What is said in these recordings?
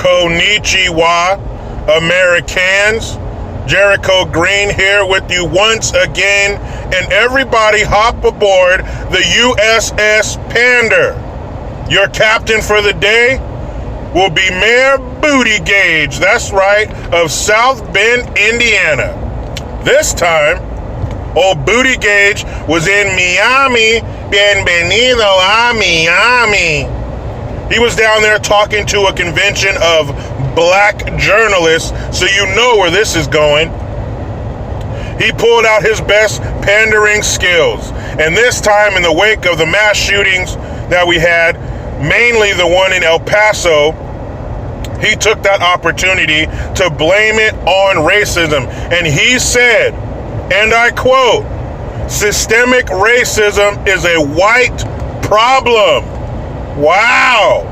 Konnichiwa, Americans. Jericho Green here with you once again, and everybody hop aboard the USS Pander. Your captain for the day will be Mayor Bootyguage, that's right, of South Bend, Indiana. This time, old Buttigieg was in Miami. Bienvenido a Miami. He was down there talking to a convention of black journalists, so you know where this is going. He pulled out his best pandering skills, and this time in the wake of the mass shootings that we had, mainly the one in El Paso, he took that opportunity to blame it on racism. And he said, and I quote, "Systemic racism is a white problem." Wow.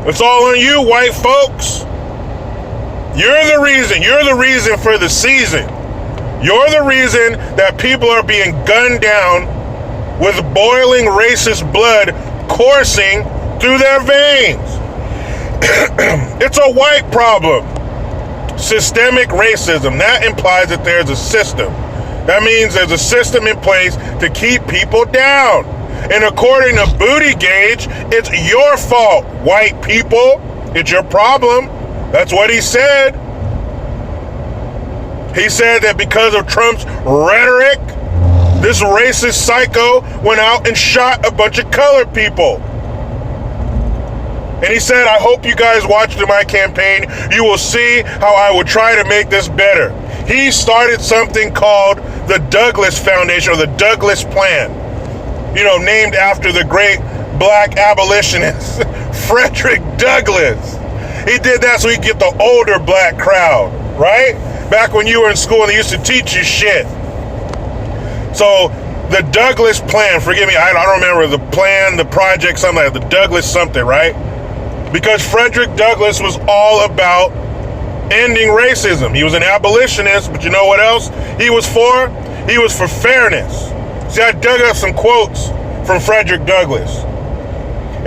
It's all on you, white folks. You're the reason for the season. You're the reason that people are being gunned down with boiling racist blood coursing through their veins. It's a white problem. Systemic racism. That implies that there's a system. That means there's a system in place to keep people down. And according to Bootyguage, it's your fault, white people. It's your problem. That's what he said. He said that because of Trump's rhetoric, this racist psycho went out and shot a bunch of colored people. And he said, I hope you guys watched my campaign. You will see how I will try to make this better. He started something called the Douglas Foundation, or the Douglas Plan. You know, named after the great black abolitionist, Frederick Douglass. He did that so he could get the older black crowd, right? Back when you were in school and they used to teach you shit. So the Douglas Plan, forgive me, I don't remember the plan, the project, something like that, the Douglas something, right? Because Frederick Douglass was all about ending racism. He was an abolitionist, but you know what else he was for? He was for fairness. See, I dug up some quotes from Frederick Douglass.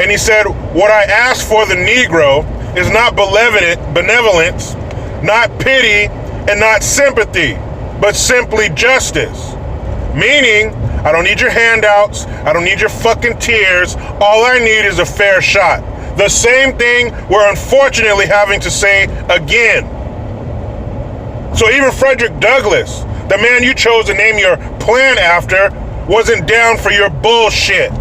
And he said, what I ask for the Negro is not benevolence, not pity, and not sympathy, but simply justice. Meaning, I don't need your handouts, I don't need your fucking tears, all I need is a fair shot. The same thing we're unfortunately having to say again. So even Frederick Douglass, the man you chose to name your plan after, wasn't down for your bullshit.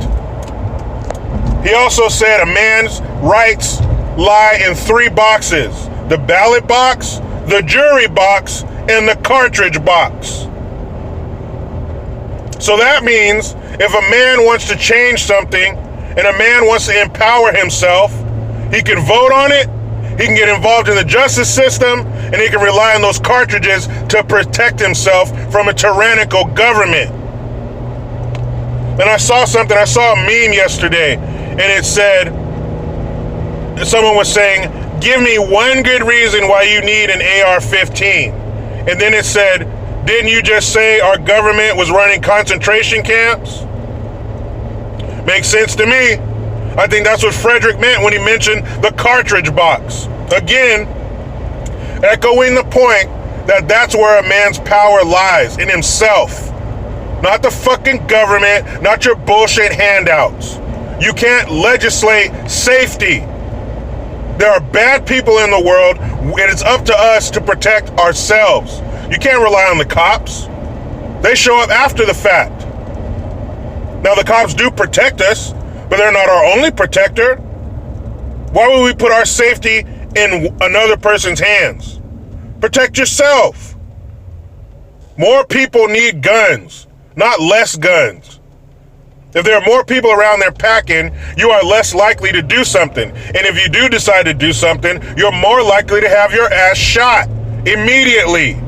He also said a man's rights lie in 3 boxes: the ballot box, the jury box, and the cartridge box. So that means if a man wants to change something and a man wants to empower himself, he can vote on it, he can get involved in the justice system, and he can rely on those cartridges to protect himself from a tyrannical government. And I saw a meme yesterday, and it said, someone was saying, give me one good reason why you need an AR-15. And then it said, didn't you just say our government was running concentration camps? Makes sense to me. I think that's what Frederick meant when he mentioned the cartridge box. Again, echoing the point that that's where a man's power lies, in himself. Not the fucking government, not your bullshit handouts. You can't legislate safety. There are bad people in the world, and it's up to us to protect ourselves. You can't rely on the cops. They show up after the fact. Now, the cops do protect us, but they're not our only protector. Why would we put our safety in another person's hands? Protect yourself. More people need guns, not less guns. If there are more people around there packing, you are less likely to do something. And if you do decide to do something, you're more likely to have your ass shot immediately.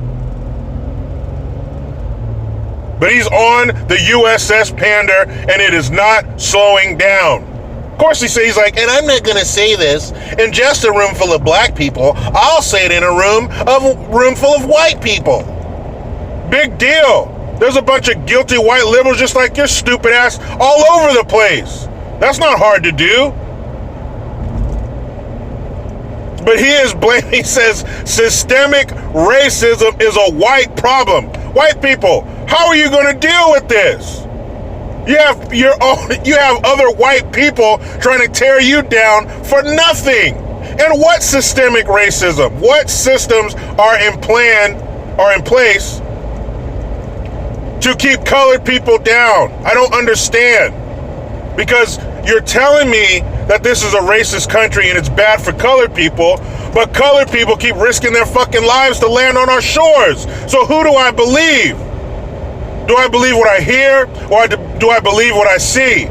But he's on the USS Pander, and it is not slowing down. Of course, he's like, and I'm not going to say this in just a room full of black people. I'll say it in a room full of white people. Big deal. There's a bunch of guilty white liberals just like your stupid ass all over the place. That's not hard to do. But he is blaming, he says systemic racism is a white problem. White people, how are you going to deal with this? You have you have other white people trying to tear you down for nothing. And what systemic racism? What systems are in place to keep colored people down? I don't understand. Because you're telling me that this is a racist country and it's bad for colored people, but colored people keep risking their fucking lives to land on our shores. So who do I believe? Do I believe what I hear, or do I believe what I see?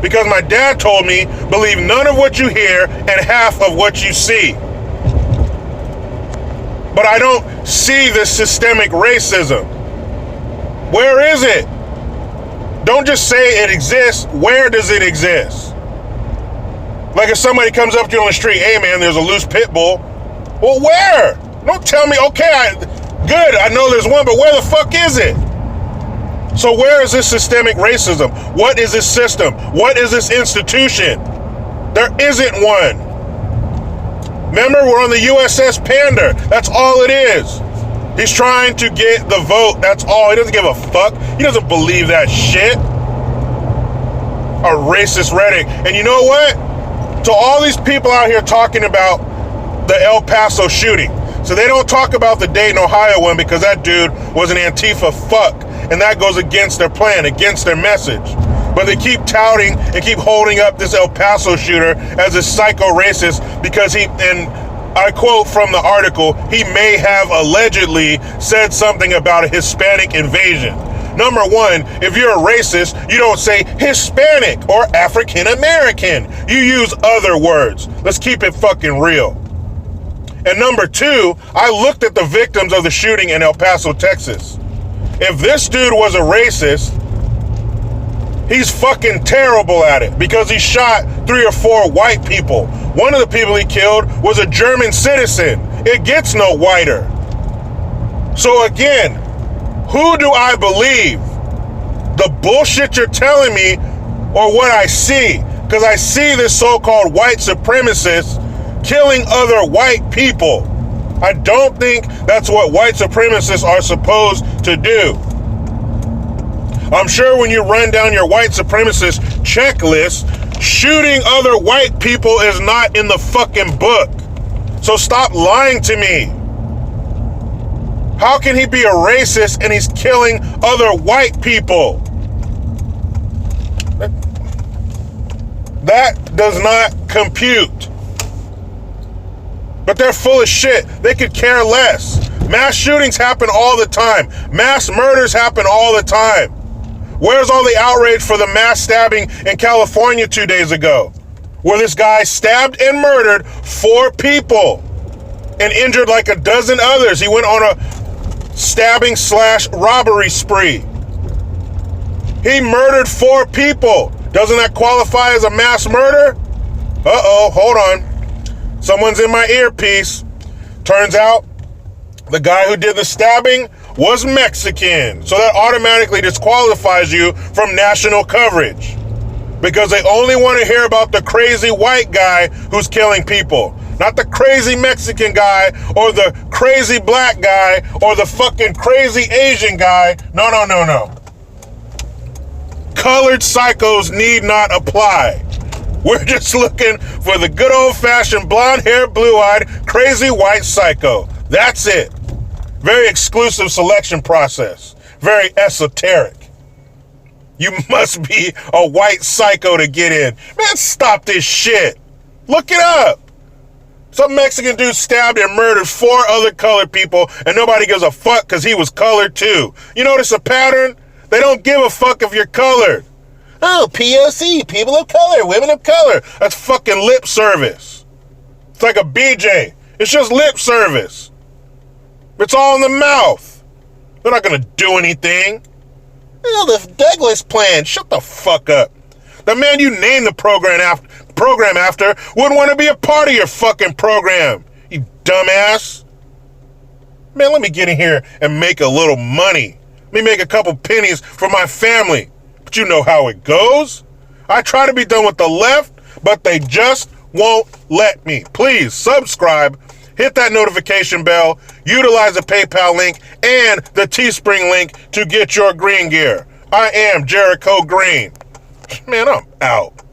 Because my dad told me, believe none of what you hear and half of what you see. But I don't see this systemic racism. Where is it? Don't just say it exists. Where does it exist? Like if somebody comes up to you on the street, hey man, there's a loose pit bull. Well, where? Don't tell me, okay, good, I know there's one, but where the fuck is it? So where is this systemic racism? What is this system? What is this institution? There isn't one. Remember, we're on the USS Pander. That's all it is. He's trying to get the vote. That's all. He doesn't give a fuck. He doesn't believe that shit. A racist rhetoric. And you know what? To all these people out here talking about the El Paso shooting. So they don't talk about the Dayton, Ohio one because that dude was an Antifa fuck. And that goes against their plan, against their message. But they keep touting and keep holding up this El Paso shooter as a psycho racist because he, and I quote from the article, he may have allegedly said something about a Hispanic invasion. Number one, if you're a racist, you don't say Hispanic or African American. You use other words. Let's keep it fucking real. And number two, I looked at the victims of the shooting in El Paso, Texas. If this dude was a racist, he's fucking terrible at it because he shot 3 or 4 white people. One of the people he killed was a German citizen. It gets no whiter. So again, who do I believe? The bullshit you're telling me or what I see? Because I see this so-called white supremacist killing other white people. I don't think that's what white supremacists are supposed to do. I'm sure when you run down your white supremacist checklist, shooting other white people is not in the fucking book. So stop lying to me. How can he be a racist and he's killing other white people? That does not compute. But they're full of shit. They could care less. Mass shootings happen all the time. Mass murders happen all the time. Where's all the outrage for the mass stabbing in California 2 days ago? Where this guy stabbed and murdered 4 people and injured like a dozen others. He went on a stabbing/robbery spree. He murdered 4 people. Doesn't that qualify as a mass murder? Uh-oh, hold on. Someone's in my earpiece. Turns out the guy who did the stabbing was Mexican. So that automatically disqualifies you from national coverage because they only want to hear about the crazy white guy who's killing people, not the crazy Mexican guy or the crazy black guy or the fucking crazy Asian guy. No, no, no, no. Colored psychos need not apply. We're just looking for the good old-fashioned blonde-haired, blue-eyed, crazy white psycho. That's it. Very exclusive selection process. Very esoteric. You must be a white psycho to get in. Man, stop this shit. Look it up. Some Mexican dude stabbed and murdered 4 other colored people, and nobody gives a fuck because he was colored too. You notice a pattern? They don't give a fuck if you're colored. Oh, POC, people of color, women of color. That's fucking lip service. It's like a BJ. It's just lip service. It's all in the mouth. They're not going to do anything. The Douglas plan. Shut the fuck up. The man you named the program after wouldn't want to be a part of your fucking program. You dumbass. Man, let me get in here and make a little money. Let me make a couple pennies for my family. But you know how it goes. I try to be done with the left, but they just won't let me. Please subscribe, hit that notification bell, utilize the PayPal link and the Teespring link to get your green gear. I am Jericho Green. Man, I'm out.